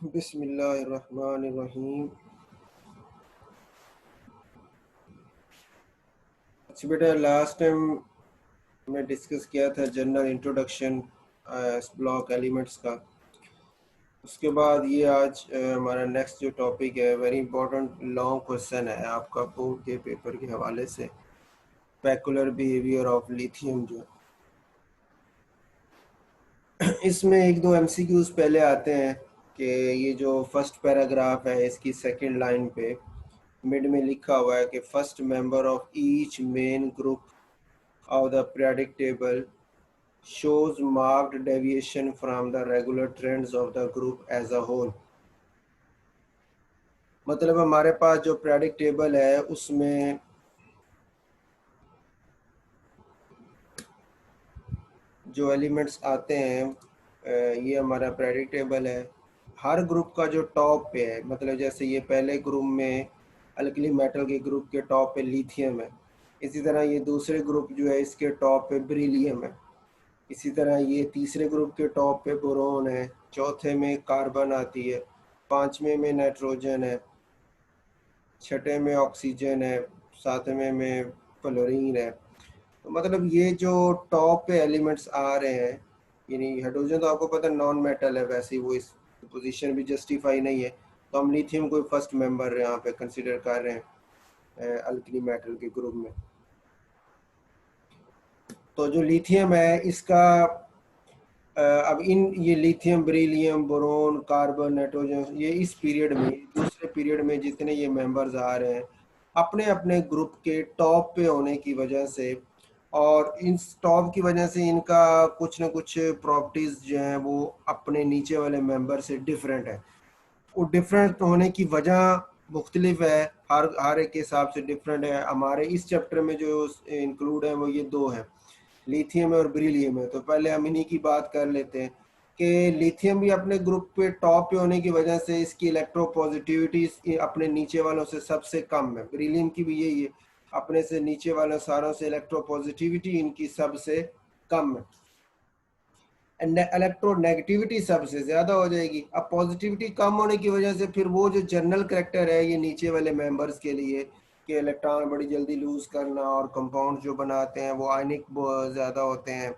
बिस्मिल्लाहिर्रहमानिर्रहीम। अच्छा बेटा, लास्ट टाइम मैं डिस्कस किया था जनरल इंट्रोडक्शन ब्लॉक एलिमेंट्स का। उसके बाद ये आज हमारा नेक्स्ट जो टॉपिक है, वेरी इंपॉर्टेंट लॉन्ग क्वेश्चन है आपका बोर्ड के पेपर के हवाले से, पेकुलर बिहेवियर ऑफ लिथियम जो है। इसमें एक दो एमसीक्यूज पहले आते हैं कि ये जो फर्स्ट पैराग्राफ है इसकी सेकंड लाइन पे मिड में लिखा हुआ है कि first member of each main group of the periodic table shows marked deviation from the regular trends of the group as a whole। मतलब हमारे पास जो periodic table है उसमें जो एलिमेंट्स आते हैं, ये हमारा periodic table है। हर ग्रुप का जो टॉप पे है, मतलब जैसे ये पहले ग्रुप में अल्कली मेटल के ग्रुप के टॉप पे लिथियम है, इसी तरह ये दूसरे ग्रुप जो है इसके टॉप पे बेरिलियम है, इसी तरह ये तीसरे ग्रुप के टॉप पे बोरोन है, चौथे में कार्बन आती है, पांचवें में नाइट्रोजन है, छठे में ऑक्सीजन है, सातवें में फ्लोरीन है। तो मतलब ये जो टॉप पे एलिमेंट्स आ रहे हैं, यानी हाइड्रोजन तो आपको पता है नॉन मेटल है, वैसे ही वो इस पोजीशन भी जस्टिफाई नहीं है, तो हम लिथियम को फर्स्ट मेंबर यहाँ पे कंसिडर कर रहे हैं अल्कली मेटल के ग्रुप में। तो जो लिथियम है इसका अब ये lithium, beryllium, boron, carbon, nitrogen, ये इस पीरियड में, दूसरे पीरियड में जितने ये मेंबर्स आ रहे हैं अपने अपने ग्रुप के टॉप पे होने की वजह से, और इन टॉप की वजह से इनका कुछ ना कुछ प्रॉपर्टीज जो हैं वो अपने नीचे वाले मेंबर से डिफरेंट है। वो डिफरेंट होने की वजह मुख्तलिफ है, हर एक के हिसाब से डिफरेंट है। हमारे इस चैप्टर में जो इंक्लूड है वो ये दो है, लिथियम और बेरिलियम है। तो पहले हम इन्हीं की बात कर लेते हैं कि लिथियम भी अपने ग्रुप पे टॉप पे होने की वजह से इसकी इलेक्ट्रोपॉजिटिविटी अपने नीचे वालों से सबसे कम है। बेरिलियम की भी यही है, अपने से नीचे वालों सारों से इलेक्ट्रोपॉजिटिविटी इनकी सबसे कम है, इलेक्ट्रोनेगेटिविटी सबसे ज्यादा हो जाएगी। अब पॉजिटिविटी कम होने की वजह से फिर वो जो जनरल करेक्टर है ये नीचे वाले मेंबर्स के लिए कि इलेक्ट्रॉन बड़ी जल्दी लूज करना और कंपाउंड जो बनाते हैं वो आयनिक ज्यादा होते हैं,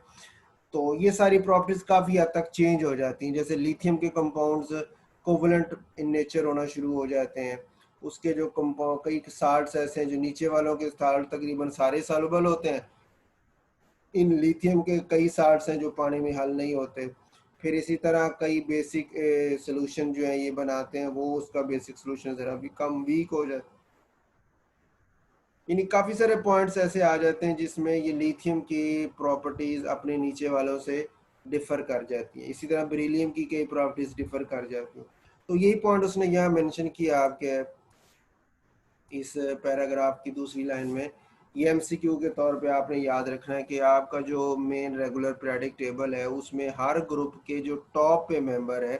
तो ये सारी प्रॉपर्टीज काफी हद तक चेंज हो जाती हैं। जैसे लिथियम के कंपाउंड्स कोवलेंट इन नेचर होना शुरू हो जाते हैं, उसके जो कंपाउंड कई साल्ट्स ऐसे हैं जो नीचे वालों के साल्ट तकरीबन सारे सॉल्युबल होते हैं, इन लिथियम के कई साल्ट्स हैं जो पानी में हल नहीं होते। फिर इसी तरह कई बेसिक सोल्यूशन जो है ये बनाते हैं, वो उसका बेसिक सोल्यूशन ज़रा भी कम वीक हो जाता है। यानी काफ़ी सारे पॉइंट्स ऐसे आ जाते हैं जिसमें ये लिथियम की प्रॉपर्टीज़ अपने नीचे वालों से डिफ़र कर जाती हैं। इसी तरह बेरिलियम की कई प्रॉपर्टीज़ डिफ़र कर जाती हैं। तो यही पॉइंट उसने यहाँ मेंशन किया आपके इस पैराग्राफ की दूसरी लाइन में। ये एमसीक्यू के तौर पे आपने याद रखना है कि आपका जो मेन रेगुलर पीरियोडिक टेबल है उसमें हर ग्रुप के जो टॉप पे मेंबर है,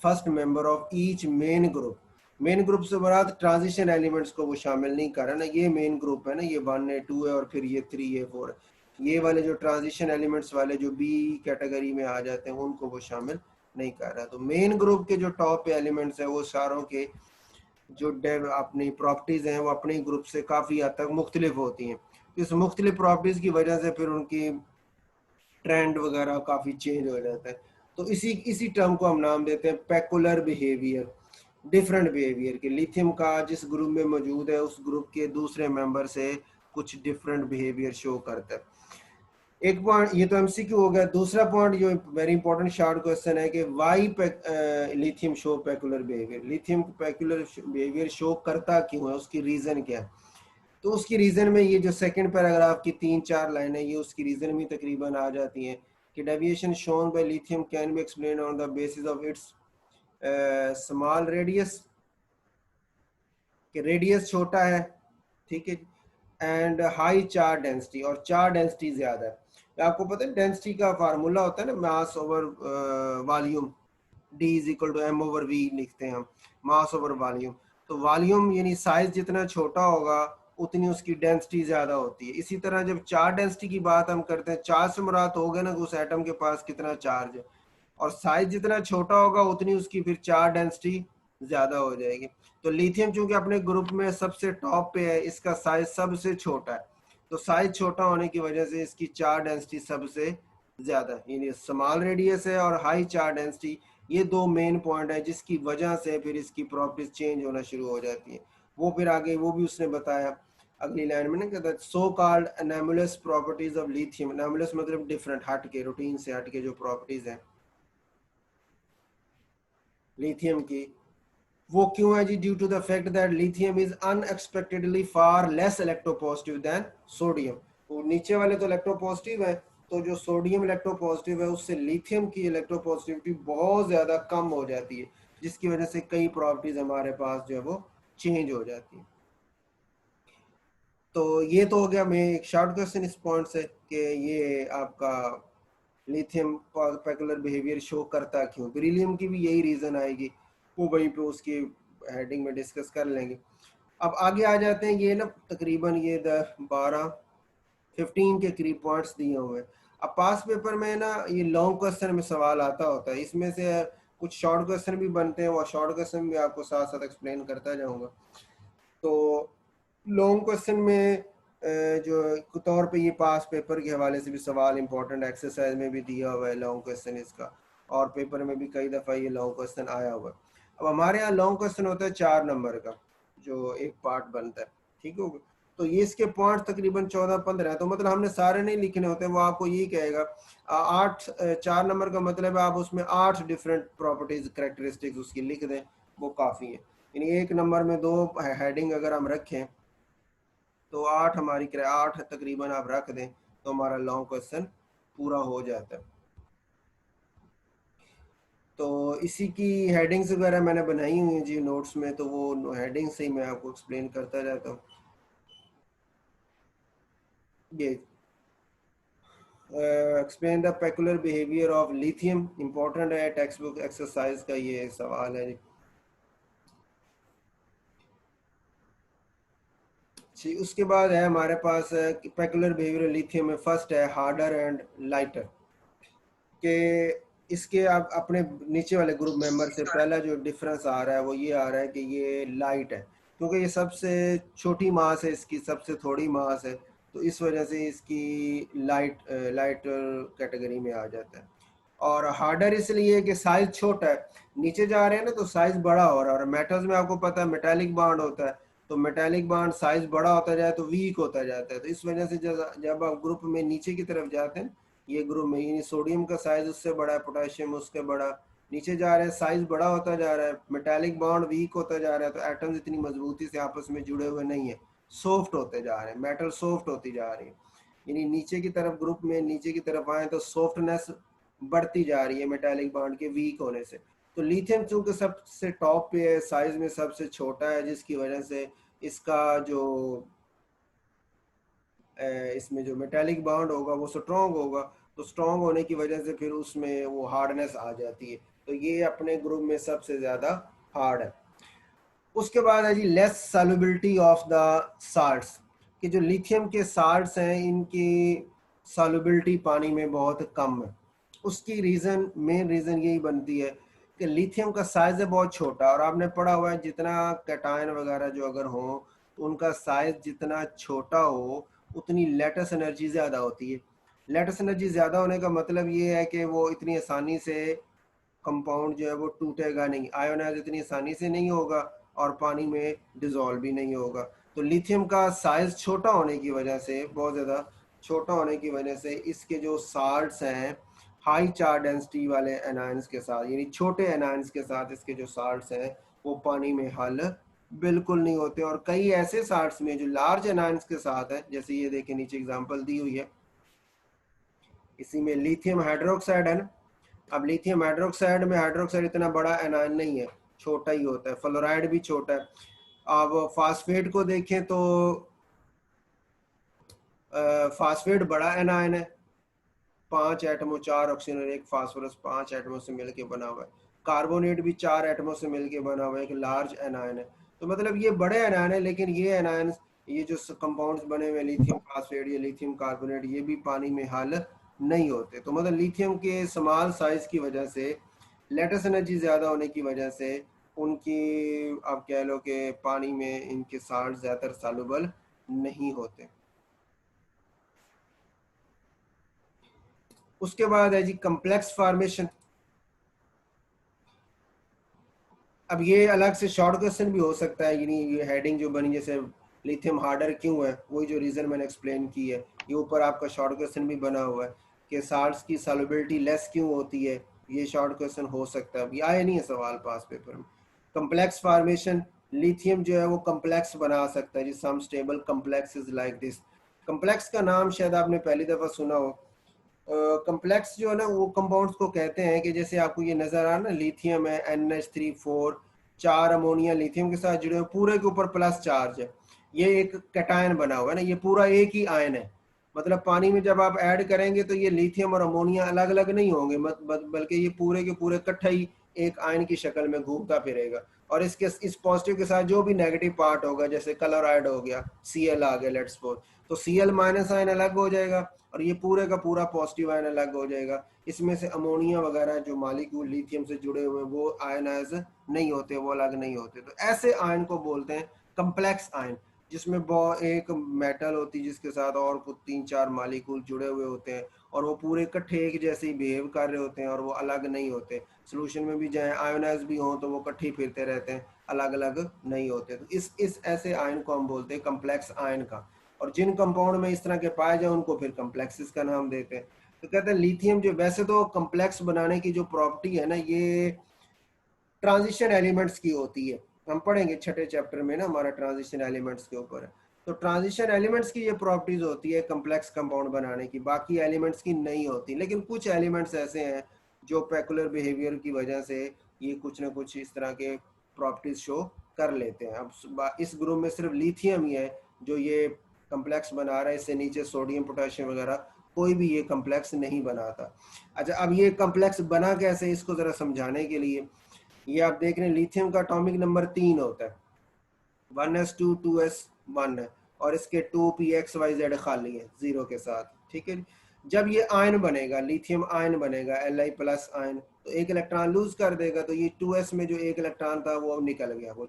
first member of each main group, main group से मुराद ट्रांजिशन एलिमेंट्स को वो शामिल नहीं कर रहा ना, ये मेन ग्रुप है ना, ये 1 है, 2 है और फिर ये 3 है, 4 है। ये वाले जो ट्रांजिशन एलिमेंट्स वाले जो बी कैटेगरी में आ जाते हैं उनको वो शामिल नहीं कर रहा। तो मेन ग्रुप के जो टॉप पे एलिमेंट्स है वो सारों के जो अपनी प्रॉपर्टीज़ हैं वो अपने ग्रुप से काफ़ी हद तक मुख्तलिफ होती हैं। इस मुख्तलिफ प्रॉपर्टीज़ की वजह से फिर उनकी ट्रेंड वगैरह काफ़ी चेंज हो जाता है। तो इसी टर्म को हम नाम देते हैं पेकुलर बिहेवियर, डिफरेंट बिहेवियर के। लिथियम का जिस ग्रुप में मौजूद है उस ग्रुप के दूसरे मेंबर से कुछ डिफरेंट बिहेवियर शो करता है। एक पॉइंट ये तो एमसीक्यू हो गया। दूसरा पॉइंट जो वेरी इंपॉर्टेंट शॉर्ट क्वेश्चन है कि why lithium show peculiar behaviour, lithium peculiar behaviour show करता क्यों है, उसकी रीजन क्या है। तो उसकी रीजन में ये जो सेकंड पैराग्राफ की 3-4 लाइन है ये उसकी रीजन भी तकरीबन आ जाती हैं कि deviation shown by lithium can be explain on the basis of its small radius, कि रेडियस छोटा है, ठीक है, एंड हाई चार्ज डेंसिटी, और चार्ज डेंसिटी ज्यादा है। आपको पता है डेंसिटी का फार्मूला होता है ना, mass over volume, D is equal to M over V लिखते हैं हम, मास ओवर वॉल्यूम। तो वॉल्यूम यानी साइज जितना छोटा होगा उतनी उसकी डेंसिटी ज्यादा होती है। इसी तरह जब चार्ज डेंसिटी की बात हम करते हैं, चार्ज से मुराद हो गया ना उस एटम के पास कितना चार्ज है। और साइज जितना छोटा होगा उतनी उसकी फिर चार्ज डेंसिटी ज्यादा हो जाएगी। तो लिथियम चूंकि अपने ग्रुप में सबसे टॉप पे है, इसका साइज सबसे छोटा है, तो साइज छोटा होने की वजह से इसकी चार्ज डेंसिटी सबसे ज्यादा है, यानी स्मॉल रेडियस है और हाई चार्ज डेंसिटी। ये दो मेन पॉइंट है जिसकी वजह से फिर इसकी प्रॉपर्टीज चेंज होना शुरू हो जाती है। वो फिर आगे वो भी उसने बताया अगली लाइन में ना, कहता है so called anomalous properties of lithium. Anomalous मतलब डिफरेंट, हट के, रूटीन से हट के जो प्रॉपर्टीज हैं लिथियम की, वो क्यों है जी? Due to the fact that lithium is unexpectedly far less electropositive than sodium. तो नीचे वाले तो इलेक्ट्रोपॉजिटिव है, तो जो सोडियम इलेक्ट्रोपॉजिटिव है उससे लिथियम की इलेक्ट्रोपॉजिटिविटी बहुत ज्यादा कम हो जाती है, जिसकी वजह से कई प्रॉपर्टीज हमारे पास जो है वो चेंज हो जाती है। तो ये तो हो गया मैं एक शॉर्ट क्वेश्चन इस पॉइंट से कि ये आपका लिथियम पेकुलर बिहेवियर शो करता क्यों। बेरिलियम की भी यही रीजन आएगी, वो वहीं पे उसकी हेडिंग में डिस्कस कर लेंगे। अब आगे आ जाते हैं, ये ना तकरीबन ये 12-15 के करीब पॉइंट्स दिए हुए हैं। अब पास पेपर में ना ये लॉन्ग क्वेश्चन में सवाल आता होता है, इसमें से कुछ शॉर्ट क्वेश्चन भी बनते हैं, वो शॉर्ट क्वेश्चन भी आपको साथ साथ एक्सप्लेन करता जाऊंगा। तो लॉन्ग क्वेश्चन में जो तौर पे ये पास पेपर के हवाले से भी सवाल इंपॉर्टेंट एक्सरसाइज में भी दिया हुआ है लॉन्ग क्वेश्चन इसका, और पेपर में भी कई दफ़ा ये लॉन्ग क्वेश्चन आया हुआ है। अब हमारे यहाँ लॉन्ग क्वेश्चन होता है 4 नंबर का, जो एक पार्ट बनता है, ठीक है। तो ये इसके पॉइंट तकरीबन 14-15 है, तो मतलब हमने सारे नहीं लिखने होते, वो आपको ये कहेगा 4 नंबर का मतलब है आप उसमें 8 डिफरेंट प्रॉपर्टीज करेक्टरिस्टिक्स उसकी लिख दें, वो काफ़ी है। यानी एक नंबर में 2 हेडिंग अगर हम रखें तो 8 हमारी 8 तकरीबन आप रख दें तो हमारा लॉन्ग क्वेश्चन पूरा हो जाता है। तो इसी की हेडिंग्स वगैरह मैंने बनाई हुई हैं जी नोट्स में, तो वो हेडिंग से ही मैं आपको एक्सप्लेन करता रहता हूँ। ये explain the peculiar behaviour of lithium, important है, टेक्स्ट बुक एक्सरसाइज का ये सवाल है जी। उसके बाद है हमारे पास पेकुलर बिहेवियर लिथियम में, फर्स्ट है हार्डर एंड लाइटर के। इसके आप अपने नीचे वाले ग्रुप मेंबर से पहला जो डिफरेंस आ रहा है वो ये आ रहा है कि ये लाइट है, क्योंकि ये सबसे छोटी मास है, इसकी सबसे थोड़ी मास है, तो इस वजह से इसकी लाइट कैटेगरी में आ जाता है। और हार्डर इसलिए कि साइज छोटा है, नीचे जा रहे हैं ना तो साइज बड़ा हो रहा है, और मेटल्स में आपको पता है मेटालिक बॉन्ड होता है, तो मेटालिक बॉन्ड साइज बड़ा होता जाए तो वीक होता जाता है। तो इस वजह से जब आप ग्रुप में नीचे की तरफ जाते हैं, ये ग्रुप में यानी सोडियम का साइज उससे बड़ा है, पोटेशियम उसके बड़ा, नीचे जा रहे हैं साइज बड़ा होता जा रहा है, मेटालिक बॉन्ड वीक होता जा रहा है, तो एटम्स इतनी मजबूती से आपस में जुड़े हुए नहीं है, सॉफ्ट होते जा रहे हैं, मेटल सॉफ्ट होती जा रही है। यानी नीचे की तरफ ग्रुप में नीचे की तरफ आए तो सॉफ्टनेस बढ़ती जा रही है मेटालिक बॉन्ड के वीक होने से। तो लिथियम चूंकि सबसे टॉप पे है, साइज में सबसे छोटा है, जिसकी वजह से इसका जो इसमें जो मेटालिक बॉन्ड होगा वो स्ट्रॉन्ग होगा, तो स्ट्रॉन्ग होने की वजह से फिर उसमें वो हार्डनेस आ जाती है, तो ये अपने ग्रुप में सबसे ज़्यादा हार्ड है। उसके बाद है जी less solubility of the salts, कि जो लिथियम के साल्ट्स हैं इनकी सॉल्युबिलिटी पानी में बहुत कम है। उसकी रीज़न, मेन रीज़न यही बनती है कि लिथियम का साइज़ है बहुत छोटा, और आपने पढ़ा हुआ है जितना कैटायन वगैरह जो अगर हो तो उनका साइज़ जितना छोटा हो उतनी लेटेस्ट एनर्जी ज़्यादा होती है। लेटेस्ट एनर्जी ज़्यादा होने का मतलब ये है कि वो इतनी आसानी से कंपाउंड जो है वो टूटेगा नहीं, आयोनाइज इतनी आसानी से नहीं होगा, और पानी में डिजोल्व भी नहीं होगा। तो लिथियम का साइज छोटा होने की वजह से, बहुत ज़्यादा छोटा होने की वजह से, इसके जो साल्ट्स हैं हाई चार्ज डेंसिटी वाले एनायंस के साथ, यानी छोटे एनायंस के साथ इसके जो साल्ट्स हैं वो पानी में हल बिल्कुल नहीं होते। और कई ऐसे साल्ट्स में जो लार्ज एनायंस के साथ है, जैसे ये देखें नीचे एग्जांपल दी हुई है, इसी में लिथियम हाइड्रोक्साइड है ना। अब लिथियम हाइड्रोक्साइड में हाइड्रोक्साइड इतना बड़ा एनायन नहीं है, छोटा ही होता है, फ्लोराइड भी छोटा है। अब फास्फेट को देखें तो फास्फेट बड़ा एनायन है, 5 एटमों, 4 ऑक्सीजन और 1 फास्फोरस, 5 एटमों से मिलकर बना हुआ है। कार्बोनेट भी 4 एटमों से मिलकर बना हुआ है, एक लार्ज एनायन है। तो मतलब ये बड़े एनायन है, लेकिन ये एनायन, ये जो कंपाउंड्स बने हुए लिथियम फास्फेट या लिथियम कार्बोनेट, ये भी पानी में हल नहीं होते। तो मतलब लिथियम के स्मॉल साइज की वजह से, लेटेस्ट एनर्जी ज़्यादा होने की वजह से उनकी, आप कह लो कि पानी में इनके साल्ट ज़्यादातर सॉल्युबल नहीं होते। उसके बाद है जी कम्प्लेक्स फॉर्मेशन। अब ये अलग से शॉर्ट क्वेश्चन भी हो सकता है, यानी ये हेडिंग जो बनी जैसे लिथियम हार्डर क्यों है, वही जो रीज़न मैंने एक्सप्लेन की है, ये ऊपर आपका शॉर्ट क्वेश्चन भी बना हुआ है कि साल्ट्स की सॉल्युबिलिटी लेस क्यों होती है, ये शॉर्ट क्वेश्चन हो सकता है। अभी आया नहीं है सवाल पास पेपर में। कम्प्लेक्स फार्मेशन, लिथियम जो है वो कम्प्लेक्स बना सकता है, जिस some stable complex is like this. Complex का नाम शायद आपने पहली दफ़ा सुना हो। कम्प्लेक्स जो है ना वो कंपाउंड्स को कहते हैं कि जैसे आपको ये नजर आ रहा है ना, लिथियम है NH3 4, 4 अमोनिया लिथियम के साथ जुड़े हुए, पूरे के ऊपर प्लस चार्ज है, ये एक कैटायन बना हुआ है ना, ये पूरा एक ही आयन है। मतलब पानी में जब आप ऐड करेंगे तो ये लिथियम और अमोनिया अलग अलग नहीं होंगे, बल्कि ये पूरे के पूरे इकट्ठा ही एक आयन की शक्ल में घूमता फिरेगा। और इसके इस पॉजिटिव के साथ जो भी नेगेटिव पार्ट होगा, जैसे क्लोराइड हो गया, Cl आ गया लेट्स सपोज, तो Cl माइनस आयन अलग हो जाएगा और ये पूरे का पूरा पॉजिटिव आयन अलग हो जाएगा। इसमें से अमोनिया वगैरह जो मॉलिक्यूल लिथियम से जुड़े हुए हैं वो आयनाइज नहीं होते, वो अलग नहीं होते। तो ऐसे आयन को बोलते हैं कम्प्लेक्स आयन, जिसमें एक मेटल होती है जिसके साथ और कुछ 3-4 मॉलिक्यूल जुड़े हुए होते हैं और वो पूरे इकट्ठे एक जैसे ही बिहेव कर रहे होते हैं और वो अलग नहीं होते। सोल्यूशन में भी जाए आयोनाइज भी हों तो वो इकट्ठे फिरते रहते हैं, अलग अलग नहीं होते। तो इस ऐसे आयन को हम बोलते हैं कम्प्लेक्स आयन का। और जिन कंपाउंड में इस तरह के पाए जाए उनको फिर कम्प्लेक्सेस का नाम देते हैं। तो कहते हैं लिथियम जो वैसे तो कम्प्लेक्स बनाने की जो प्रॉपर्टी है ना, ये ट्रांजिशन एलिमेंट्स की होती है। हम पढ़ेंगे छठे चैप्टर में ना, हमारा ट्रांजिशन एलिमेंट्स के ऊपर है। तो ट्रांजिशन एलिमेंट्स की ये प्रॉपर्टीज होती है कम्प्लेक्स कंपाउंड बनाने की, बाकी एलिमेंट्स की नहीं होती। लेकिन कुछ एलिमेंट्स ऐसे हैं जो पेकुलर बिहेवियर की वजह से ये कुछ ना कुछ इस तरह के प्रॉपर्टीज शो कर लेते हैं। अब इस ग्रुप में सिर्फ लिथियम ही है जो ये कम्प्लेक्स बना रहा है, इससे नीचे सोडियम पोटेशियम वगैरह कोई भी ये कम्प्लेक्स नहीं बनाता। अच्छा, अब ये कम्प्लेक्स बना कैसे, इसको ज़रा समझाने के लिए, ये आप देख रहे हैं लिथियम का एटॉमिक नंबर 3 होता है, 1s2 2s1 है, और इसके 2pxyz खाली है 0 के साथ, ठीक है। जब ये आयन बनेगा, लिथियम आयन बनेगा Li प्लस आयन, तो एक इलेक्ट्रॉन लूज कर देगा, तो ये 2s में जो एक इलेक्ट्रॉन था वो अब निकल गया, वो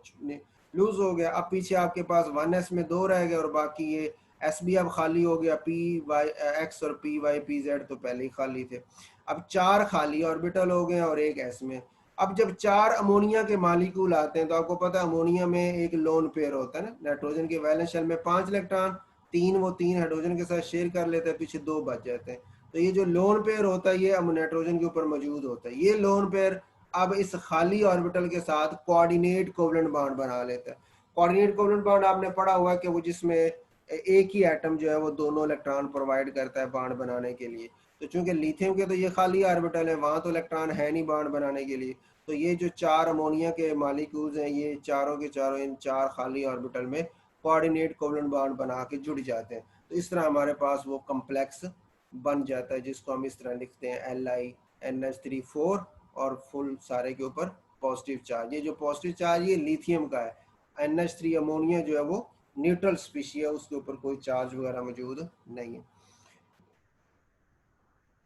लूज हो गया। अब पीछे आपके पास 1s में 2 रह गए और बाकी ये s भी अब खाली हो गया, px और py pz तो पहले ही खाली थे। अब 4 खाली ऑर्बिटल हो गए और एक s में। अब जब 4 अमोनिया के मालिक्यूल आते हैं तो आपको पता है अमोनिया में एक लोन पेयर होता है ना, नाइट्रोजन के वैलेंस शेल में 5 इलेक्ट्रॉन, 3 वो 3 हाइड्रोजन के साथ शेयर कर लेते हैं, पीछे 2 बच जाते हैं। तो ये जो लोन पेयर होता है ये अब नाइट्रोजन के ऊपर मौजूद होता है। ये लोन पेयर अब इस खाली ऑर्बिटल के साथ कोऑर्डिनेट कोवलेंट बॉन्ड बना लेता है। कोऑर्डिनेट कोवलेंट बॉन्ड आपने पढ़ा हुआ है कि वो जिसमें एक ही एटम जो है वो दोनों इलेक्ट्रॉन प्रोवाइड करता है बॉन्ड बनाने के लिए। तो चूंकि लिथियम के तो ये खाली ऑर्बिटल है, वहां तो इलेक्ट्रॉन है नहीं बॉन्ड बनाने के लिए, तो ये जो 4 अमोनिया के मालिक्यूल्स हैं ये चारों के चारों इन 4 खाली ऑर्बिटल में कोऑर्डिनेट कोवलेंट बॉन्ड बना के जुड़ जाते हैं। तो इस तरह हमारे पास वो कम्प्लेक्स बन जाता है, जिसको हम इस तरह लिखते हैं LiNH3 4 और फुल सारे के ऊपर पॉजिटिव चार्ज। ये जो पॉजिटिव चार्ज ये लिथियम का है, NH3 अमोनिया जो है वो न्यूट्रल स्पीशी है, उसके ऊपर कोई चार्ज वगैरह मौजूद नहीं है।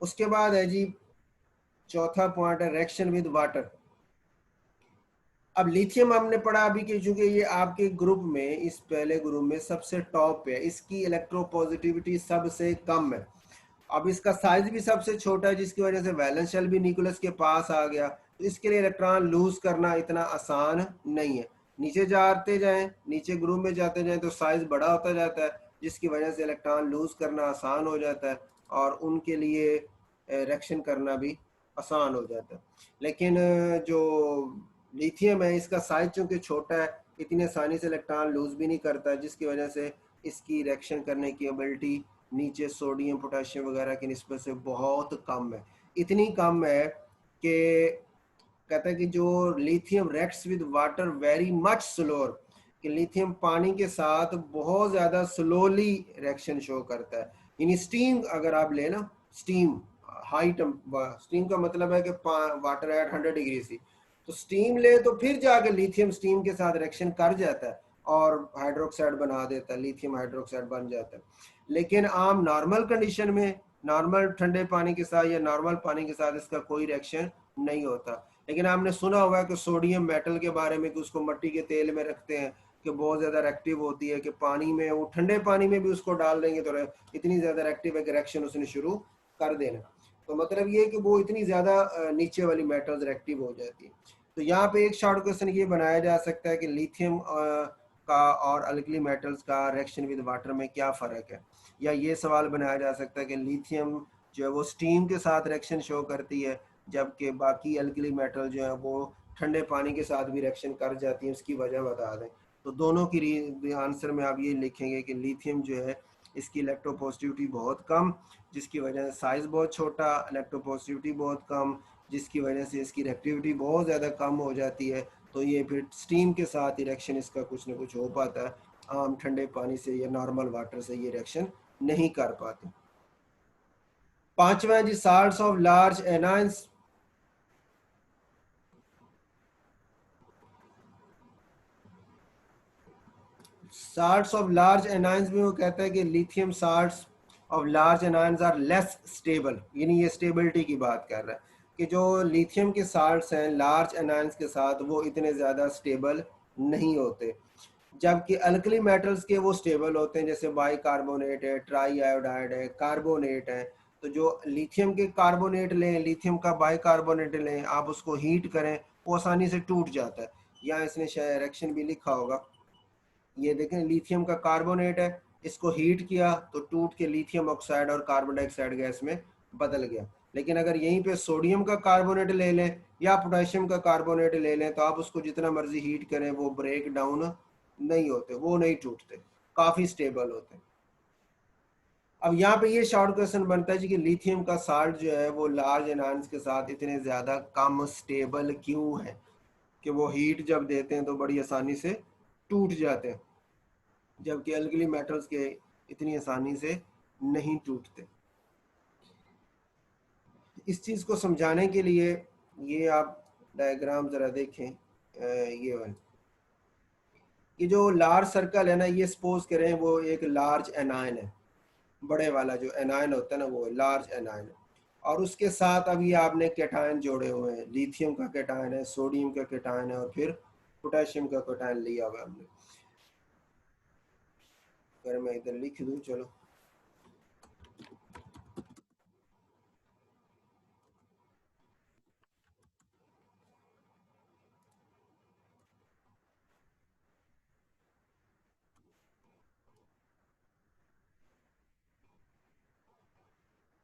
उसके बाद है जी चौथा पॉइंट है रिएक्शन विद वाटर। अब लिथियम हमने पढ़ा अभी कि चूंकि ये आपके ग्रुप में, इस पहले ग्रुप में सबसे टॉप पे है, इसकी इलेक्ट्रोपॉजिटिविटी सबसे कम है। अब इसका साइज भी सबसे छोटा है, जिसकी वजह से वैलेंस शेल भी न्यूक्लियस के पास आ गया, तो इसके लिए इलेक्ट्रॉन लूज करना इतना आसान नहीं है। नीचे जाते जाएं, नीचे ग्रुप में जाते जाएं तो साइज बड़ा होता जाता है, जिसकी वजह से इलेक्ट्रॉन लूज करना आसान हो जाता है और उनके लिए रिएक्शन करना भी आसान हो जाता है। लेकिन जो लिथियम है इसका साइज चूंकि छोटा है, इतनी आसानी से इलेक्ट्रॉन लूज भी नहीं करता, जिसकी वजह से इसकी रिएक्शन करने की एबिलिटी नीचे सोडियम पोटेशियम वगैरह की निस्बत से बहुत कम है। इतनी कम है कि कहता है कि जो lithium reacts with water very much slower, कि लिथियम पानी के साथ बहुत ज़्यादा स्लोली रिएक्शन शो करता है। यानी स्टीम अगर आप ले ना, स्टीम हाई स्टीम का मतलब है कि वाटर एट 100 डिग्री सी, तो स्टीम ले तो फिर जाके लिथियम स्टीम के साथ रिएक्शन कर जाता है और हाइड्रोक्साइड बना देता है, लिथियम हाइड्रोक्साइड बन जाता है। लेकिन आम नॉर्मल कंडीशन में नॉर्मल ठंडे पानी के साथ या नॉर्मल पानी के साथ इसका कोई रिएक्शन नहीं होता। लेकिन आपने सुना होगा कि सोडियम मेटल के बारे में कि उसको मिट्टी के तेल में रखते हैं कि बहुत ज़्यादा रिएक्टिव होती है, कि पानी में वो ठंडे पानी में भी उसको डाल देंगे तो इतनी ज़्यादा रिएक्टिव है कि रिएक्शन उसने शुरू कर देना। तो मतलब ये है कि वो इतनी ज़्यादा नीचे वाली मेटल्स रिएक्टिव हो जाती है। तो यहाँ पे एक शॉर्ट क्वेश्चन ये बनाया जा सकता है कि लिथियम का और अल्कली मेटल्स का रिएक्शन विद वाटर में क्या फ़र्क है, या ये सवाल बनाया जा सकता है कि लिथियम जो है वो स्टीम के साथ रिएक्शन शो करती है, जबकि बाकी अल्कली मेटल जो है वो ठंडे पानी के साथ भी रिएक्शन कर जाती है, उसकी वजह बता दें। तो दोनों की आंसर में आप ये लिखेंगे कि लिथियम जो है इसकी इलेक्ट्रोपॉजिटिविटी बहुत कम, जिसकी वजह से साइज़ बहुत छोटा, इलेक्ट्रोपॉजिटिविटी बहुत कम, जिसकी वजह से इसकी रिएक्टिविटी बहुत ज़्यादा कम हो जाती है। तो ये फिर स्टीम के साथ रिएक्शन इसका कुछ ना कुछ हो पाता है, आम ठंडे पानी से या नॉर्मल वाटर से ये रिएक्शन नहीं कर पाते। पांचवा जी salts of large anions. Salts of large anions में वो कहता है कि lithium salts of large anions are less stable, यानी ये स्टेबिलिटी की बात कर रहा है कि जो लिथियम के साल्ट्स हैं लार्ज एनाइंस के साथ वो इतने ज़्यादा स्टेबल नहीं होते, जबकि अल्कली मेटल्स के वो स्टेबल होते हैं, जैसे बाई कार्बोनेट है, ट्राई आयोडाइड है, कार्बोनेट है। तो जो लिथियम के कार्बोनेट लें, लिथियम का बाई कार्बोनेट लें, आप उसको हीट करें वो आसानी से टूट जाता है। यहाँ इसने शायद रिएक्शन भी लिखा होगा, ये देखें लिथियम का कार्बोनेट है, इसको हीट किया तो टूट के लिथियम ऑक्साइड और कार्बन डाइऑक्साइड गैस में बदल गया। लेकिन अगर यहीं पे सोडियम का कार्बोनेट ले लें या पोटेशियम का कार्बोनेट ले लें तो आप उसको जितना मर्जी हीट करें वो ब्रेक डाउन नहीं होते, वो नहीं टूटते, काफ़ी स्टेबल होते हैं। अब यहाँ पे ये शॉर्ट क्वेश्चन बनता है जी कि लिथियम का साल्ट जो है वो लार्ज एनायंस के साथ इतने ज़्यादा कम स्टेबल क्यों है कि वो हीट जब देते हैं तो बड़ी आसानी से टूट जाते हैं, जबकि अल्कली मेटल्स के इतनी आसानी से नहीं टूटते। इस चीज़ को समझाने के लिए ये आप डायग्राम ज़रा देखें, ये वाला, ये जो लार्ज सर्कल है ना, ये सपोज करें वो एक लार्ज एनायन है, बड़े वाला जो एनायन होता है ना वो लार्ज एनायन है, और उसके साथ अभी आपने कैटायन जोड़े हुए हैं, लिथियम का कैटायन है, सोडियम का कैटायन है और फिर पोटेशियम का कैटायन लिया हुआ है हमने। अगर मैं इधर लिख दूं, चलो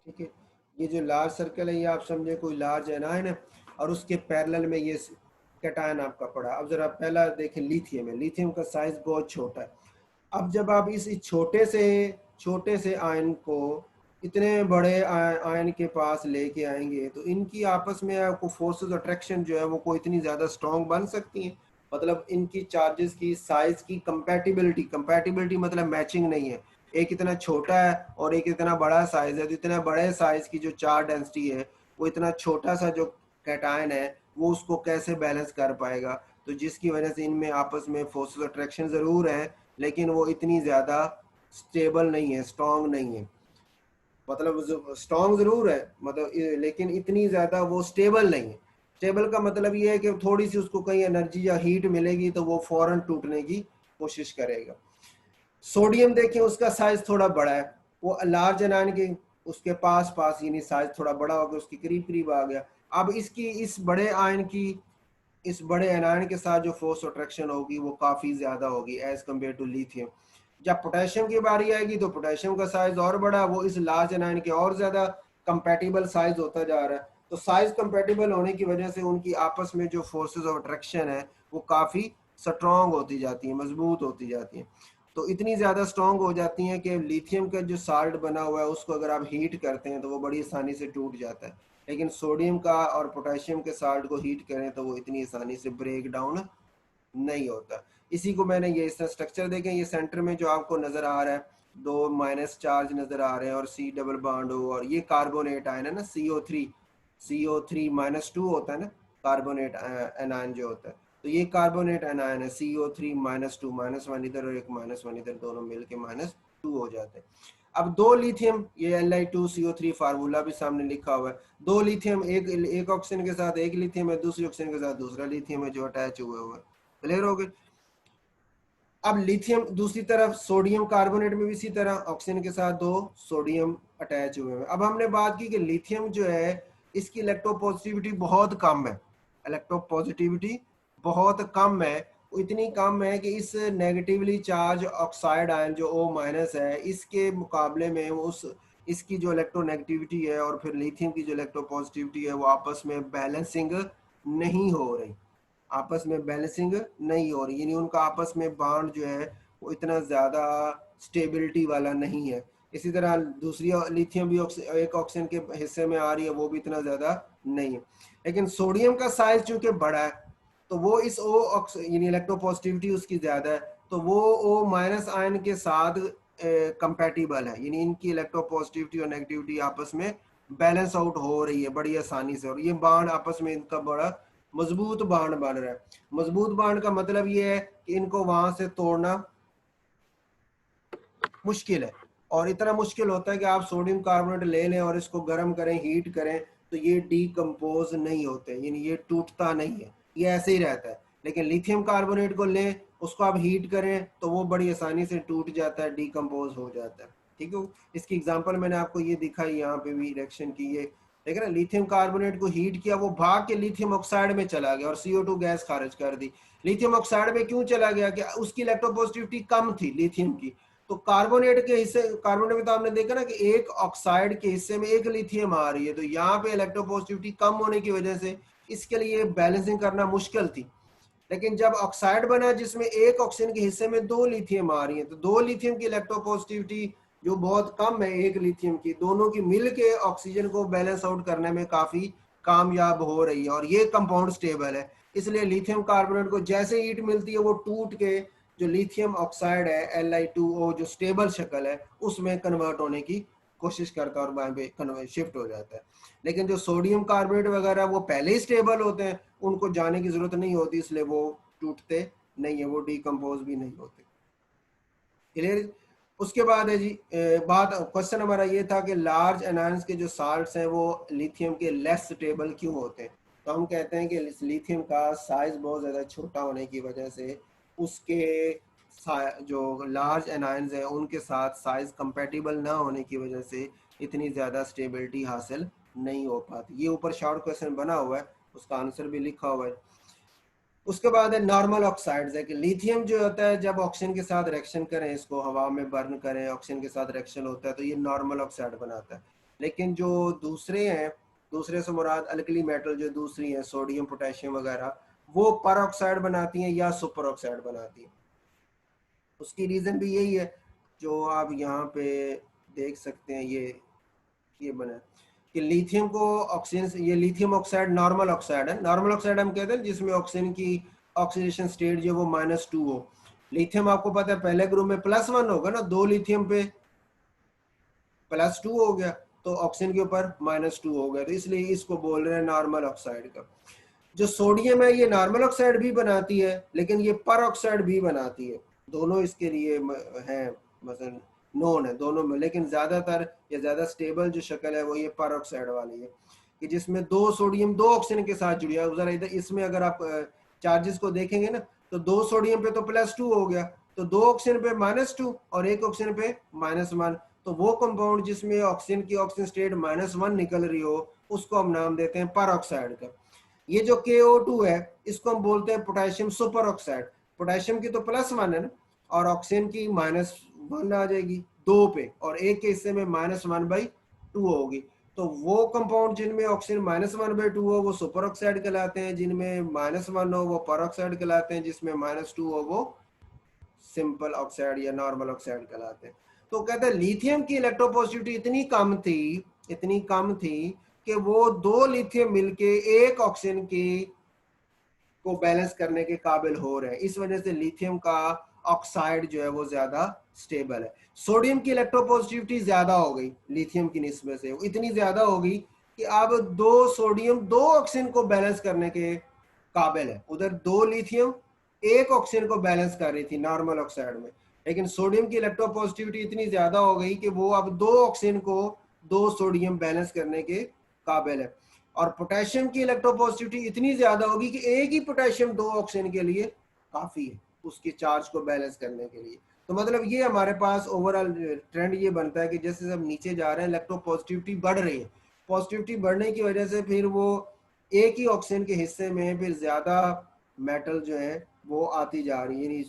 ठीक है, ये जो लार्ज सर्कल है ये आप समझे कोई लार्ज एनायन है और उसके पैरेलल में ये कैटायन आपका पड़ा। अब जरा पहला देखें लिथियम है, लिथियम का साइज बहुत छोटा है। अब जब आप इस छोटे से आयन को इतने बड़े आयन के पास लेके आएंगे तो इनकी आपस में आपको फोर्सेस अट्रैक्शन जो है वो कोई इतनी ज़्यादा स्ट्रॉन्ग बन सकती हैं, मतलब इनकी चार्जेस की साइज की कंपैटिबिलिटी, कंपैटिबिलिटी मतलब मैचिंग नहीं है, एक इतना छोटा है और एक इतना बड़ा साइज है, तो इतना बड़े साइज की जो चार्ज डेंसिटी है वो इतना छोटा सा जो कैटायन है वो उसको कैसे बैलेंस कर पाएगा। तो जिसकी वजह से इनमें आपस में फोर्सेस अट्रैक्शन ज़रूर है लेकिन वो इतनी ज़्यादा स्टेबल नहीं है, स्ट्रॉन्ग नहीं है, मतलब स्ट्रॉन्ग ज़रूर है मतलब लेकिन इतनी ज़्यादा वो स्टेबल नहीं है। स्टेबल का मतलब ये है कि थोड़ी सी उसको कहीं एनर्जी या हीट मिलेगी तो वो फौरन टूटने की कोशिश करेगा। सोडियम देखिए उसका साइज थोड़ा बड़ा है, वो लार्ज एनायन के उसके पास पास यानी साइज थोड़ा बड़ा हो गया, उसके करीब करीब आ गया। अब इसकी इस बड़े आयन की इस बड़े एनायन के साथ जो फोर्स अट्रैक्शन होगी वो काफ़ी ज़्यादा होगी एज कम्पेयर टू लिथियम। जब पोटेशियम की बारी आएगी तो पोटेशियम का साइज और बड़ा, वो इस लार्ज एनायन के और ज़्यादा कंपैटिबल साइज होता जा रहा है। तो साइज कंपैटिबल होने की वजह से उनकी आपस में जो फोर्सेस ऑफ अट्रैक्शन है वो काफ़ी स्ट्रॉन्ग होती जाती हैं, मजबूत होती जाती हैं। तो इतनी ज़्यादा स्ट्रॉन्ग हो जाती हैं कि लिथियम का जो साल्ट बना हुआ है उसको अगर आप हीट करते हैं तो वो बड़ी आसानी से टूट जाता है, लेकिन सोडियम का और पोटेशियम के साल्ट को हीट करें तो वो इतनी आसानी से ब्रेक डाउन नहीं होता। इसी को मैंने ये इस स्ट्रक्चर देखें, ये सेंटर में जो आपको नज़र आ रहा है दो माइनस चार्ज नज़र आ रहे हैं और सी डबल बॉन्ड हो, और ये कार्बोनेट आयन है ना CO3 -2 होता है ना कार्बोनेट एनायन जो होता है, तो ये कार्बोनेट एनायन है CO3 -2, -1 इधर और एक -1 इधर, दोनों मिल के -2 हो जाते हैं। अब दो लिथियम, ये Li2CO3 फार्मूला भी सामने लिखा हुआ है, दो लिथियम, एक ऑक्सीजन के साथ एक लिथियम है, दूसरी ऑक्सीजन के साथ दूसरा लिथियम है जो अटैच हुए हुए। क्लियर हो गए? अब लिथियम, दूसरी तरफ सोडियम कार्बोनेट में भी इसी तरह ऑक्सीजन के साथ दो सोडियम अटैच हुए हैं। अब हमने बात की कि लिथियम जो है इसकी इलेक्ट्रोपॉजिटिविटी बहुत कम है, इलेक्ट्रोपॉजिटिविटी बहुत कम है, इतनी कम है कि इस नेगेटिवली चार्ज ऑक्साइड आयन जो O- है, इसके मुकाबले में उस इसकी जो इलेक्ट्रोनेगेटिविटी है और फिर लिथियम की जो इलेक्ट्रोपॉजिटिविटी है वो आपस में बैलेंसिंग नहीं हो रही, आपस में बैलेंसिंग नहीं हो रही, यानी उनका आपस में बॉन्ड जो है वो इतना ज़्यादा स्टेबिलिटी वाला नहीं है। इसी तरह दूसरी लिथियम भी एक ऑक्सीजन के हिस्से में आ रही है, वो भी इतना ज़्यादा नहीं है। लेकिन सोडियम का साइज चूंकि बड़ा है तो वो इस यानी इलेक्ट्रोपॉजिटिविटी उसकी ज़्यादा है, तो वो O- आयन के साथ कंपैटिबल है, यानी इनकी इलेक्ट्रोपॉजिटिविटी और नेगेटिविटी आपस में बैलेंस आउट हो रही है बड़ी आसानी से, और ये बॉन्ड आपस में इनका बड़ा मजबूत बांड बन रहा है। मजबूत बांड का मतलब ये है कि इनको वहां से तोड़ना मुश्किल है, और इतना मुश्किल होता है कि आप सोडियम कार्बोनेट ले लें और इसको गर्म करें, हीट करें, तो ये डीकम्पोज नहीं होते, यानी ये टूटता नहीं है, ये ऐसे ही रहता है। लेकिन लिथियम कार्बोनेट को लें, उसको आप हीट करें तो वो बड़ी आसानी से टूट जाता है, डीकम्पोज हो जाता है। ठीक है, इसकी एग्जांपल मैंने आपको ये दिखाई, यहाँ पे भी रिएक्शन की, ये देख रहे हैं, लिथियम कार्बोनेट को हीट किया, वो भाग के लिथियम ऑक्साइड में चला गया और CO2 गैस खारिज कर दी। लिथियम ऑक्साइड में क्यों चला गया? कि उसकी इलेक्ट्रोपॉजिटिविटी कम थी लिथियम की, तो कार्बोनेट के हिस्से, कार्बोनेट में तो आपने देखा ना कि एक ऑक्साइड के हिस्से में एक लिथियम आ रही है, तो यहाँ पे इलेक्ट्रोपॉजिटिविटी कम होने की वजह से इसके लिए बैलेंसिंग करना मुश्किल थी। लेकिन जब ऑक्साइड बना जिसमें एक ऑक्सीजन के हिस्से में दो लिथियम आ रही है, तो दो लिथियम की इलेक्ट्रोपॉजिटिविटी जो बहुत कम है एक लिथियम की, दोनों की मिल के ऑक्सीजन को बैलेंस आउट करने में काफी कामयाब हो रही है, और ये कंपाउंड स्टेबल है। इसलिए लिथियम कार्बोनेट को जैसे हीट मिलती है वो टूट के जो लिथियम ऑक्साइड है Li2O जो स्टेबल शक्ल है उसमें कन्वर्ट होने की कोशिश करता है और वहां पे शिफ्ट हो जाता है। लेकिन जो सोडियम कार्बोनेट वगैरह वो पहले ही स्टेबल होते हैं, उनको जाने की जरूरत नहीं होती, इसलिए वो टूटते नहीं है, वो डिकम्पोज भी नहीं होते। क्लियर? उसके बाद है जी बात, क्वेश्चन हमारा ये था कि लार्ज एनायंस के जो साल्ट्स हैं वो लिथियम के लेस स्टेबल क्यों होते हैं? तो हम कहते हैं कि लिथियम का साइज बहुत ज़्यादा छोटा होने की वजह से उसके जो लार्ज एनायंस हैं उनके साथ साइज कंपैटिबल ना होने की वजह से इतनी ज़्यादा स्टेबिलिटी हासिल नहीं हो पाती। ये ऊपर शॉर्ट क्वेश्चन बना हुआ है, उसका आंसर भी लिखा हुआ है। उसके बाद है नॉर्मल ऑक्साइड्स, है कि लिथियम जो होता है जब ऑक्सीजन के साथ रिएक्शन करें, इसको हवा में बर्न करें, ऑक्सीजन के साथ रिएक्शन होता है तो ये नॉर्मल ऑक्साइड बनाता है। लेकिन जो दूसरे हैं, दूसरे से मुराद अल्कली मेटल जो दूसरी हैं, सोडियम पोटेशियम वगैरह, वो पर ऑक्साइड बनाती हैं या सुपर ऑक्साइड बनाती हैं। उसकी रीजन भी यही है जो आप यहाँ पे देख सकते हैं, ये बना है कि लिथियम को ऑक्सीजन से, ये लिथियम ऑक्साइड नॉर्मल ऑक्साइड है। नॉर्मल ऑक्साइड हम कहते हैं जिसमें ऑक्सीजन की ऑक्सीडेशन स्टेट जो वो -2 हो। लिथियम आपको पता है पहले ग्रुप में +1 होगा ना, दो लिथियम पे +2 हो गया, तो ऑक्सीजन के ऊपर -2 हो गया, तो इसलिए इसको बोल रहे हैं नॉर्मल ऑक्साइड का। जो सोडियम है ये नॉर्मल ऑक्साइड भी बनाती है, लेकिन ये पर ऑक्साइड भी बनाती है, दोनों इसके लिए हैं, मसलन नोन है दोनों में, लेकिन ज्यादातर या ज्यादा स्टेबल जो शक्ल है वो ये पर ऑक्साइड वाली है, कि जिसमें दो सोडियम दो ऑक्सीजन के साथ जुड़ी है। जरा इधर इसमें अगर आप चार्जेस को देखेंगे ना, तो दो सोडियम पे तो +2 हो गया, तो दो ऑक्सीजन पे -2 और एक ऑक्सीजन पे -1, तो वो कंपाउंड जिसमें ऑक्सीजन की ऑक्सीजन स्टेट -1 निकल रही हो उसको हम नाम देते हैं पर ऑक्साइड का। ये जो KO2 है इसको हम बोलते हैं पोटेशियम सुपर ऑक्साइड। पोटेशियम की तो +1 है ना, और ऑक्सीजन की -1 आ जाएगी दो पे, और एक के हिस्से में -1/2 होगी, तो वो कंपाउंड जिनमें ऑक्सीजन -1/2 हो वो सुपर ऑक्साइड कहलाते हैं, जिनमें -1 हो वो पर ऑक्साइड कहलाते हैं, जिसमें -2 हो वो सिंपल ऑक्साइड या नॉर्मल ऑक्साइड कहलाते हैं। तो कहते हैं लिथियम की इलेक्ट्रोपॉजिटिविटी इतनी कम थी कि वो दो लिथियम मिलके एक ऑक्सीजन की को बैलेंस करने के काबिल हो रहे हैं, इस वजह से लिथियम का ऑक्साइड जो है वो ज्यादा स्टेबल है। सोडियम की इलेक्ट्रोपॉजिटिविटी ज्यादा हो गई लिथियम की निस्बत से, इतनी ज्यादा हो गई कि अब दो सोडियम दो ऑक्सीजन को बैलेंस करने के काबिल है। उधर दो लिथियम एक ऑक्सीजन को बैलेंस कर रही थी नॉर्मल ऑक्साइड में, लेकिन सोडियम की इलेक्ट्रोपॉजिटिविटी इतनी ज्यादा हो गई कि वो अब 2 ऑक्सीजन को 2 सोडियम बैलेंस करने के काबिल है। और पोटेशियम की इलेक्ट्रोपॉजिटिविटी इतनी ज्यादा होगी कि एक ही पोटेशियम 2 ऑक्सीजन के लिए काफी है उसके चार्ज को बैलेंस करने के लिए। तो मतलब ये हमारे पास ओवरऑल ट्रेंड ये बनता है कि जैसे सब नीचे जा रहे हैं इलेक्ट्रोपॉजिटिविटी बढ़ रही है। पॉजिटिविटी बढ़ने की वजह से फिर वो एक ही ऑक्सीजन के हिस्से में फिर ज्यादा मेटल जो है वो आती जा रही है।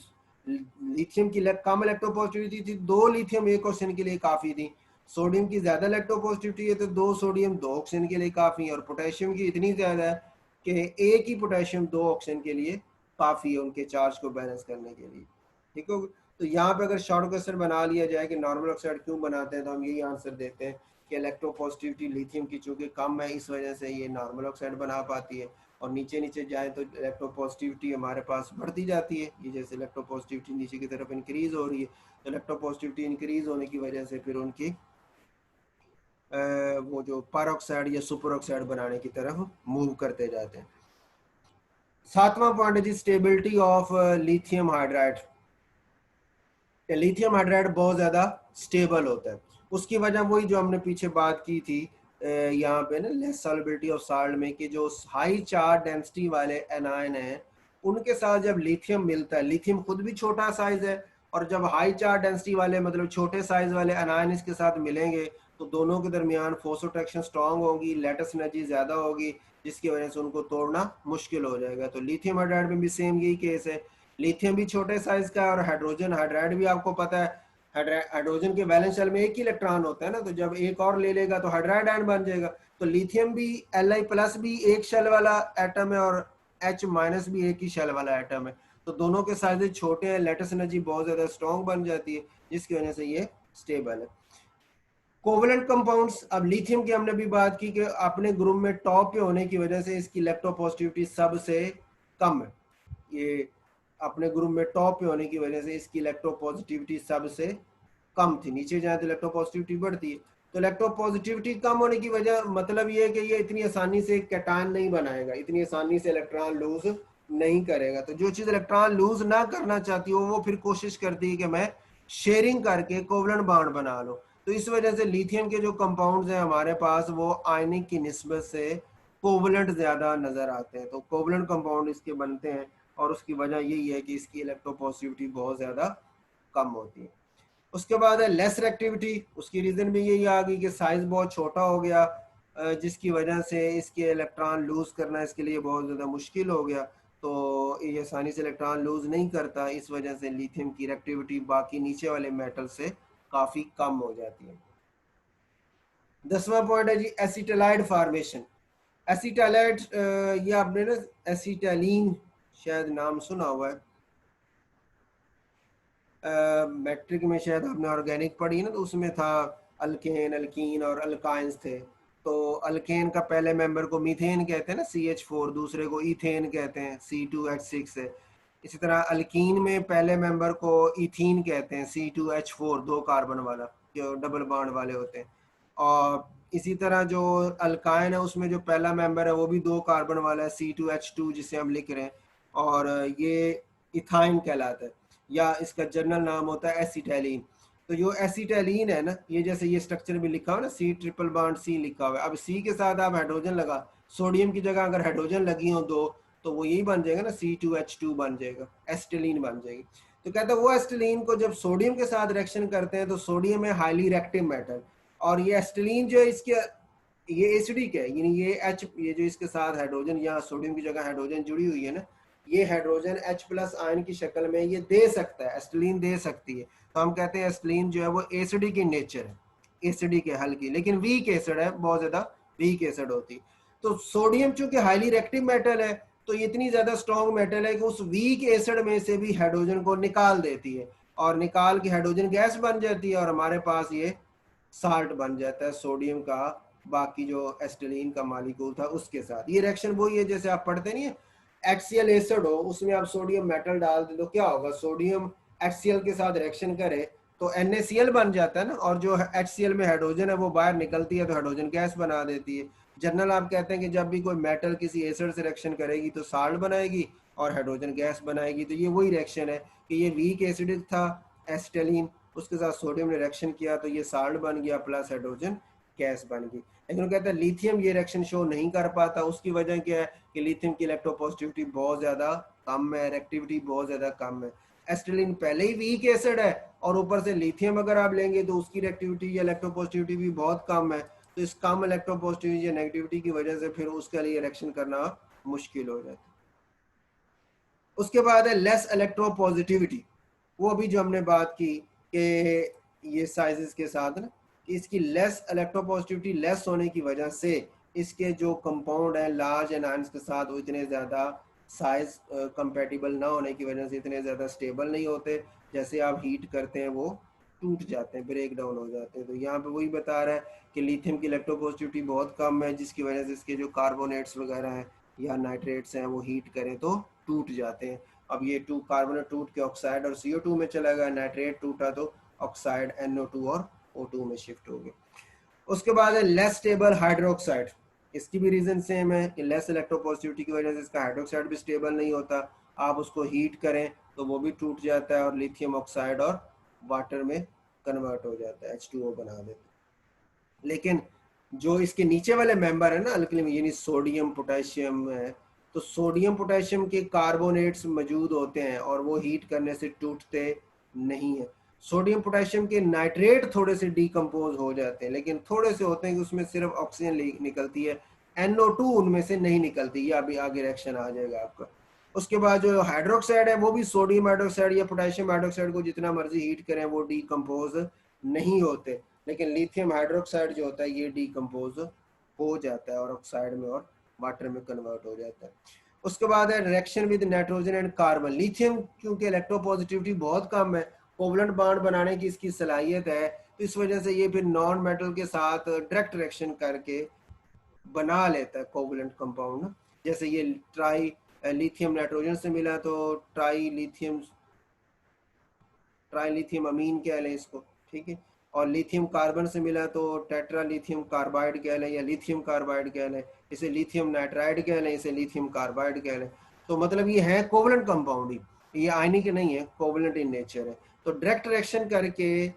लिथियम की कम इलेक्ट्रोपॉजिटिविटी थी, 2 लिथियम एक ऑक्सीजन के लिए काफी थी। सोडियम की ज्यादा इलेक्ट्रोपॉजिटिविटी है तो 2 सोडियम 2 ऑक्सीजन के लिए काफी है। और पोटेशियम की इतनी ज्यादा है कि एक ही पोटेशियम 2 ऑक्सीजन के लिए काफी है उनके चार्ज को बैलेंस करने के लिए। ठीक हो। तो यहाँ पे अगर शॉर्ट क्वेश्चन बना लिया जाए कि नॉर्मल ऑक्साइड क्यों बनाते हैं, तो हम यही आंसर देते हैं कि इलेक्ट्रोपॉजिटिविटी लिथियम की चूंकि कम है, इस वजह से ये नॉर्मल ऑक्साइड बना पाती है। और नीचे नीचे जाए तो इलेक्ट्रोपॉजिटिविटी हमारे पास बढ़ती जाती है। ये जैसे इलेक्ट्रोपॉजिटिविटी नीचे की तरफ इंक्रीज हो रही है, तो इलेक्ट्रोपॉजिटिविटी इंक्रीज होने की वजह से फिर उनकी वो जो परऑक्साइड या सुपर ऑक्साइड बनाने की तरफ मूव करते जाते हैं। 7वां पॉइंट है जी stability of lithium hydride. Lithium hydride बहुत ज्यादा स्टेबल होता है। उसकी वजह वही जो हमने पीछे बात की थी यहाँ पे ना लेस सॉल्युबिलिटी ऑफ साल्ट में, कि जो हाई चार्ज डेंसिटी वाले एनायन हैं उनके साथ जब लिथियम मिलता है, लिथियम खुद भी छोटा साइज है, और जब हाई चार्ज डेंसिटी वाले मतलब छोटे साइज वाले एनायन इसके साथ मिलेंगे तो दोनों के दरमियान फोर्स अट्रैक्शन स्ट्रांग होगी, लेटेस्ट एनर्जी ज्यादा होगी, जिसकी वजह से उनको तोड़ना मुश्किल हो जाएगा। तो लिथियम हाइड्राइड में भी सेम यही केस है। लिथियम भी छोटे साइज का है और हाइड्रोजन हाइड्राइड भी आपको पता है हाइड्रोजन के वैलेंस शेल में एक ही इलेक्ट्रॉन होता है ना, तो जब एक और ले लेगा तो हाइड्राइड आयन बन जाएगा। तो लिथियम भी Li+ भी एक शेल वाला एटम है और H- भी एक ही शेल वाला एटम है। तो दोनों के साइज छोटे हैं, लेटेस्ट एनर्जी बहुत ज्यादा स्ट्रॉन्ग बन जाती है, जिसकी वजह से ये स्टेबल है। कोवलेंट कंपाउंड्स, अब लिथियम की हमने भी बात की कि अपने ग्रुप में टॉप पे होने की वजह से इसकी इलेक्ट्रोपॉजिटिविटी सबसे कम है। ये अपने ग्रुप में टॉप पे होने की वजह से इसकी इलेक्ट्रोपॉजिटिविटी सबसे कम थी। नीचे जाए तो इलेक्ट्रोपॉजिटिविटी बढ़ती है। तो इलेक्ट्रोपॉजिटिविटी कम होने की वजह मतलब ये है कि ये इतनी आसानी से कैटायन नहीं बनाएगा, इतनी आसानी से इलेक्ट्रॉन लूज नहीं करेगा। तो जो चीज इलेक्ट्रॉन लूज ना करना चाहती हो वो फिर कोशिश करती है कि मैं शेयरिंग करके कोवलेंट बॉन्ड बना लो। तो इस वजह से लिथियम के जो कंपाउंड्स हैं हमारे पास वो आयनिक की निस्बत से कोवलेंट ज्यादा नजर आते हैं। तो कोवलेंट कंपाउंड इसके बनते हैं और उसकी वजह यही है कि इसकी इलेक्ट्रोपॉजिटिविटी बहुत ज्यादा कम होती है। उसके बाद है लेस रिएक्टिविटी। उसकी रीजन भी यही आ गई कि साइज बहुत छोटा हो गया, जिसकी वजह से इसके इलेक्ट्रॉन लूज करना इसके लिए बहुत ज़्यादा मुश्किल हो गया। तो ये आसानी से इलेक्ट्रॉन लूज नहीं करता, इस वजह से लिथियम की रिएक्टिविटी बाकी नीचे वाले मेटल से काफ़ी कम हो जाती है। 10वां पॉइंट है जी एसिटालाइड फार्मेशन। एसिटालाइड ये आपने ना एसिटालीन शायद नाम सुना हुआ है, मैट्रिक में शायद आपने ऑर्गेनिक पढ़ी ना, तो उसमें था अल्केन अल्कीन और अल्काइंस थे। तो अल्केन का पहले मेंबर को मीथेन कहते हैं ना CH4, दूसरे को इथेन कहते हैं C2H6 है। इसी तरह अल्कीन में पहले मेंबर को इथीन कहते हैं C2H4, 2 कार्बन वाला जो डबल बॉन्ड वाले होते हैं। और इसी तरह जो अल्काइन है उसमें जो पहला मेंबर है वो भी 2 कार्बन वाला है C2H2 जिसे हम लिख रहे हैं, और ये इथाइन कहलाता है, या इसका जनरल नाम होता है एसिटाइलिन। तो जो एसिटाइलिन है ना, ये जैसे ये स्ट्रक्चर भी लिखा हुआ ना C ट्रिपल बॉन्ड C लिखा हुआ है, अब C के साथ आप हाइड्रोजन लगा, सोडियम की जगह अगर हाइड्रोजन लगी हो 2 तो वो यही बन जाएगा ना C2H2 बन जाएगा, एसिटाइलिन बन जाएगी। तो कहता है वो एसिटाइलिन को जब सोडियम के साथ रिएक्शन करते हैं तो सोडियम है हाईली रिएक्टिव मेटल, और ये एसिटाइलिन जो है इसके ये एसिडिक है, यानी ये जो इसके साथ हाइड्रोजन या सोडियम की जगह हाइड्रोजन जुड़ी हुई है ना, ये हाइड्रोजन H+ आयन की शक्ल में ये दे सकता है, एसिटिलीन दे सकती है। तो हम कहते हैं एसिटिलीन जो है वो एसिडिक इन नेचर है, एसिडिक है हल्की, लेकिन वीक एसिड है, बहुत ज्यादा वीक एसिड होती। तो सोडियम चूंकि हाईली रिएक्टिव मेटल है तो ये इतनी ज्यादा स्ट्रॉन्ग मेटल है कि उस वीक एसिड में से भी हाइड्रोजन को निकाल देती है, और निकाल के हाइड्रोजन गैस बन जाती है, और हमारे पास ये साल्ट बन जाता है सोडियम का बाकी जो एसिटिलीन का मॉलिक्यूल था उसके साथ। ये रिएक्शन वही है जैसे आप पढ़ते नहीं है HCl एसिड हो, उसमें आप सोडियम मेटल डाल दे तो क्या होगा, सोडियम HCl के साथ रिएक्शन करे तो NaCl बन जाता है ना, और जो HCl में हाइड्रोजन है वो बाहर निकलती है तो हाइड्रोजन गैस बना देती है। जनरल आप कहते हैं कि जब भी कोई मेटल किसी एसिड से रिएक्शन करेगी तो साल्ट बनाएगी और हाइड्रोजन गैस बनाएगी। तो ये वही रिएक्शन है कि ये वीक एसिडिक था एसिटाइलिन, उसके साथ सोडियम ने रिएक्शन किया तो ये साल्ट बन गया प्लस हाइड्रोजन गैस बन गई। लेकिन वो कहता है लिथियम ये रिएक्शन शो नहीं कर पाता। उसकी वजह क्या है कि लिथियम की इलेक्ट्रोपॉजिटिविटी बहुत ज़्यादा कम है, रिएक्टिविटी बहुत ज़्यादा कम है। एसिटाइलिन पहले ही वीक एसिड है और ऊपर से लिथियम अगर आप लेंगे तो उसकी रिएक्टिविटी या इलेक्ट्रोपॉजिटिविटी भी बहुत कम है। तो इस कम इलेक्ट्रोपॉजिटिविटी या नेगेटिविटी की वजह से फिर उसके लिए रिएक्शन करना मुश्किल हो जाता है। उसके बाद है लेस इलेक्ट्रोपॉजिटिविटी। वो अभी जो हमने बात की कि ये साइजेस के साथ ना कि इसकी लेस इलेक्ट्रोपॉजिटिविटी लेस होने की वजह से इसके जो कंपाउंड है लार्ज एनायंस के साथ वो इतने ज़्यादा साइज कंपेटिबल ना होने की वजह से इतने ज़्यादा स्टेबल नहीं होते। जैसे आप हीट करते हैं वो टूट जाते हैं, ब्रेक डाउन हो जाते हैं। तो यहाँ पे वही बता रहा है कि लिथियम की इलेक्ट्रोपॉजिटिविटी बहुत कम है, जिसकी वजह से इसके जो कार्बोनेट्स वगैरह हैं या नाइट्रेट्स हैं वो हीट करें तो टूट जाते हैं। अब ये टू कार्बोनेट टूट के ऑक्साइड और CO2 में चला गया, नाइट्रेट टूटा तो ऑक्साइड NO2 और O2 में शिफ्ट हो गया। उसके बाद है लेस स्टेबल हाइड्रोक्साइड। इसकी भी रीजन सेम है कि लेस इलेक्ट्रोपॉजिटिविटी की वजह से इसका हाइड्रोक्साइड भी स्टेबल नहीं होता। आप उसको हीट करें तो वो भी टूट जाता है और लिथियम ऑक्साइड और वाटर में कन्वर्ट हो जाता है, H2O बना देता है। लेकिन जो इसके नीचे वाले मेंबर है ना अल्कली, यानी सोडियम पोटेशियम है, तो सोडियम पोटेशियम के कार्बोनेट्स मौजूद होते हैं और वो हीट करने से टूटते नहीं है। सोडियम पोटेशियम के नाइट्रेट थोड़े से डिकम्पोज हो जाते हैं, लेकिन थोड़े से होते हैं कि उसमें सिर्फ ऑक्सीजन निकलती है, NO2 उनमें से नहीं निकलती। ये अभी आगे रिएक्शन आ जाएगा आपका। उसके बाद जो हाइड्रोक्साइड है वो भी सोडियम हाइड्रोक्साइड या पोटेशियम हाइड्रोक्साइड को जितना मर्जी हीट करें वो डिकम्पोज नहीं होते, लेकिन लिथियम हाइड्रोक्साइड जो होता है ये डिकम्पोज हो जाता है और ऑक्साइड में और वाटर में कन्वर्ट हो जाता है। उसके बाद है reaction with nitrogen and carbon. Lithium क्योंकि इलेक्ट्रोपॉजिटिविटी बहुत कम है, कोवलेंट बॉन्ड बनाने की इसकी सलाहियत है, तो इस वजह से ये फिर नॉन मेटल के साथ डायरेक्ट रिएक्शन करके बना लेता है कोवलेंट कंपाउंड। जैसे ये ट्राई लिथियम नाइट्रोजन से मिला तो ट्राई लिथियम अमीन कह लें इसको, ठीक है। और लिथियम कार्बन से मिला तो टेट्रा लिथियम कार्बाइड कह लें या लिथियम कार्बाइड कह लें, इसे लिथियम नाइट्राइड कह लें, इसे लिथियम कार्बाइड कह लें। तो मतलब ये है कोवलेंट कंपाउंड ही, ये आयनिक नहीं है, कोवलेंट इन नेचर है। तो डायरेक्ट रिएक्शन करके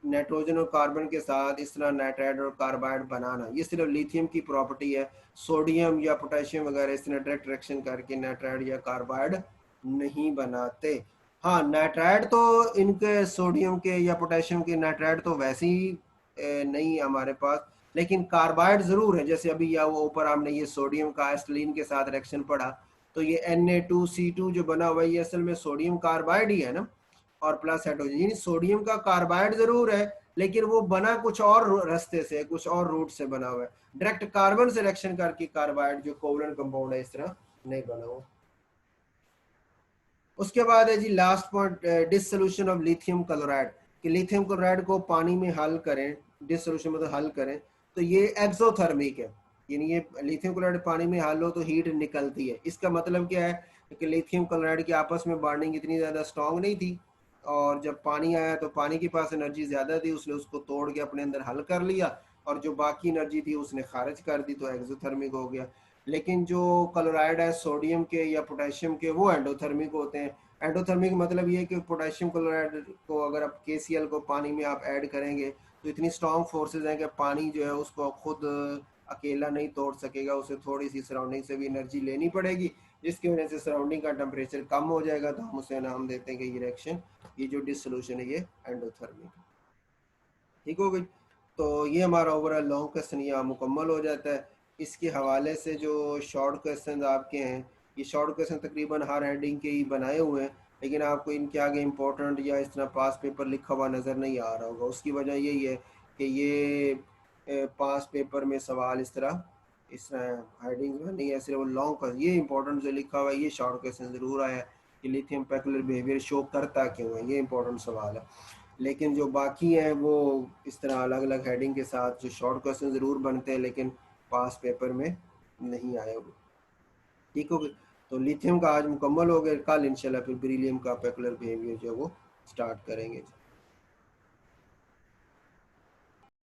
नाइट्रोजन और कार्बन के साथ इस तरह नाइट्राइड और कार्बाइड बनाना, ये सिर्फ लिथियम की प्रॉपर्टी है। सोडियम या पोटेशियम वगैरह इस तरह डायरेक्ट रिएक्शन करके नाइट्राइड या कार्बाइड नहीं बनाते। हाँ, नाइट्राइड तो इनके सोडियम के या पोटेशियम के नाइट्राइड तो वैसे ही नहीं हमारे पास, लेकिन कार्बाइड जरूर है। जैसे अभी या वो ऊपर हमने ये सोडियम का एसिटाइलिन के साथ रिएक्शन पढ़ा, तो ये Na2C2 जो बना हुआ है ये असल में सोडियम कार्बाइड ही है ना, और प्लस हाइड्रोजन। सोडियम का कार्बाइड जरूर है लेकिन वो बना कुछ और रास्ते से, कुछ और रूट से बना हुआ है। डायरेक्ट कार्बन से रिएक्शन करके कार्बाइड जो कोवलेंट कंपाउंड है इस तरह नहीं बना हुआ। उसके बाद है जी last point, dissolution of lithium chloride. कि लिथियम क्लोराइड को पानी में हल करें, डिसोल्यूशन मतलब हल करें, तो ये एक्सोथर्मिक है। यानी ये लिथियम क्लोराइड पानी में हल हो तो हीट निकलती है। इसका मतलब क्या है कि लिथियम क्लोराइड की आपस में बॉन्डिंग इतनी ज़्यादा स्ट्रॉन्ग नहीं थी, और जब पानी आया तो पानी के पास एनर्जी ज़्यादा थी, उसने उसको तोड़ के अपने अंदर हल कर लिया, और जो बाकी एनर्जी थी उसने खारिज कर दी, तो एक्सोथर्मिक हो गया। लेकिन जो क्लोराइड है सोडियम के या पोटेशियम के वो एंडोथर्मिक होते हैं। एंडोथर्मिक मतलब ये कि पोटेशियम क्लोराइड को अगर आप KCl को पानी में आप ऐड करेंगे तो इतनी स्ट्रॉन्ग फोर्सेस हैं कि पानी जो है उसको खुद अकेला नहीं तोड़ सकेगा, उसे थोड़ी सी सराउंडिंग से भी एनर्जी लेनी पड़ेगी, जिसकी वजह से सराउंडिंग का टेम्परेचर कम हो जाएगा। तो हम उसे नाम देते हैं कि ये रिएक्शन, ये जो डिसोल्यूशन है ये एंडोथर्मिक। ठीक हो गई। तो ये हमारा ओवरऑल लॉन्ग क्वेश्चन यहाँ मुकम्मल हो जाता है। इसके हवाले से जो शॉर्ट क्वेश्चन आपके हैं, ये शॉर्ट क्वेश्चन तकरीबन हर हेडिंग के ही बनाए हुए हैं, लेकिन आपको इनके आगे इंपॉर्टेंट या इस तरह पास पेपर लिखा हुआ नज़र नहीं आ रहा होगा। उसकी वजह यही है कि ये पास पेपर में सवाल इस तरह हेडिंग में नहीं है, सिर्फ लॉन्ग क्वेश्चन। ये इंपॉर्टेंट जो लिखा हुआ है ये शॉर्ट क्वेश्चन ज़रूर आया है कि लिथियम पेकुलर बिहेवियर शो करता क्यों है, ये इंपॉर्टेंट सवाल है। लेकिन जो बाकी हैं वो इस तरह अलग अलग हेडिंग के साथ जो शॉर्ट क्वेश्चन ज़रूर बनते हैं, लेकिन पास पेपर में नहीं आए हुए। ठीक हो गया। तो लिथियम का आज मुकम्मल हो गया, कल इंशाल्लाह फिर बेरिलियम का पेकुलर बिहेवियर जो है वो स्टार्ट करेंगे।